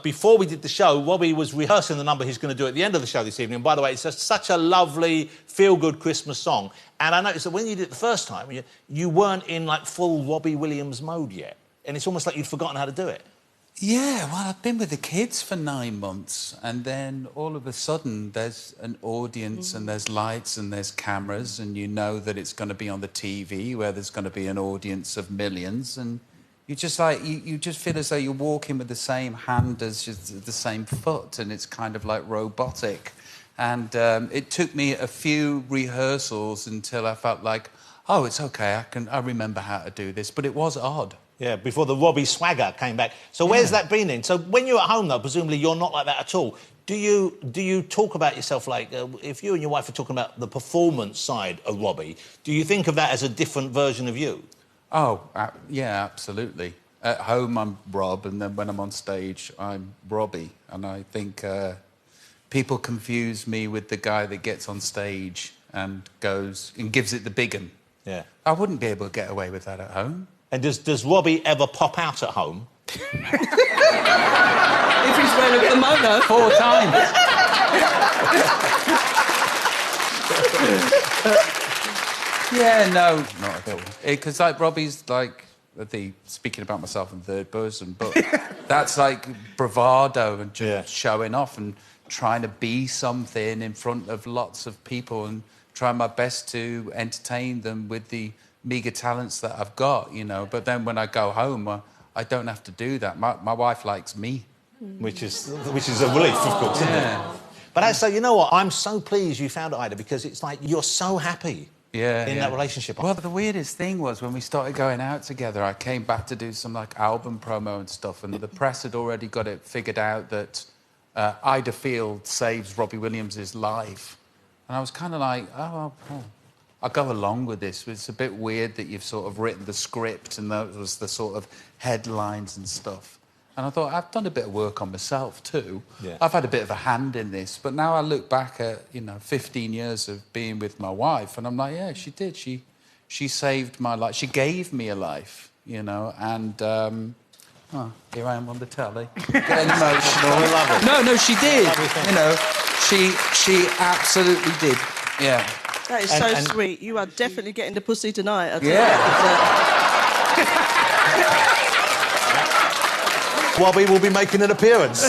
Before we did the show, Robbie was rehearsing the number he's going to do at the end of the show this evening. And by the way, it's such a lovely, feel-good Christmas song. And I noticed that when you did it the first time, you weren't in, like, full Robbie Williams mode yet. And it's almost like you'd forgotten how to do it. Yeah, well, I've been with the kids for 9 months, and then all of a sudden there's an audience and there's lights and there's cameras, and you know that it's going to be on the TV where there's going to be an audience of millions, and you just like you just feel as though you're walking with the same hand as the same foot, and it's kind of like robotic. And it took me a few rehearsals until I felt like, oh, it's okay, I remember how to do this, but it was odd. Yeah, before the Robbie swagger came back. So where's that been in? So when you're at home, though, presumably you're not like that at all. Do you talk about yourself like... if you and your wife are talking about the performance side of Robbie, do you think of that as a different version of you? Oh, yeah, absolutely. At home, I'm Rob, and then when I'm on stage, I'm Robbie. And I think people confuse me with the guy that gets on stage and goes and gives it the big un. Yeah. I wouldn't be able to get away with that at home. And does Robbie ever pop out at home? If he's wearing a kimono. 4 times. Yeah, no, not at all. Because, like, Robbie's, like, speaking about myself in third person, but that's, like, bravado and just showing off and trying to be something in front of lots of people and trying my best to entertain them with the meagre talents that I've got, you know. But then when I go home, I don't have to do that. My wife likes me. Which is a relief, of course, isn't it? But so, you know what? I'm so pleased you found Ida, because it's like you're so happy in that relationship. Well, the weirdest thing was when we started going out together, I came back to do some, like, album promo and stuff, and the press had already got it figured out that Ida Field saves Robbie Williams' life. And I was kind of like, oh, I'll go along with this. It's a bit weird that you've sort of written the script and that was the sort of headlines and stuff. And I thought, I've done a bit of work on myself too. Yeah. I've had a bit of a hand in this. But now I look back at, 15 years of being with my wife, and I'm like, yeah, she did. She saved my life. She gave me a life, and... here I am on the telly, getting emotional. No, she did. She absolutely did. Yeah. That is so sweet. You are definitely getting the pussy tonight. Robbie will be making an appearance.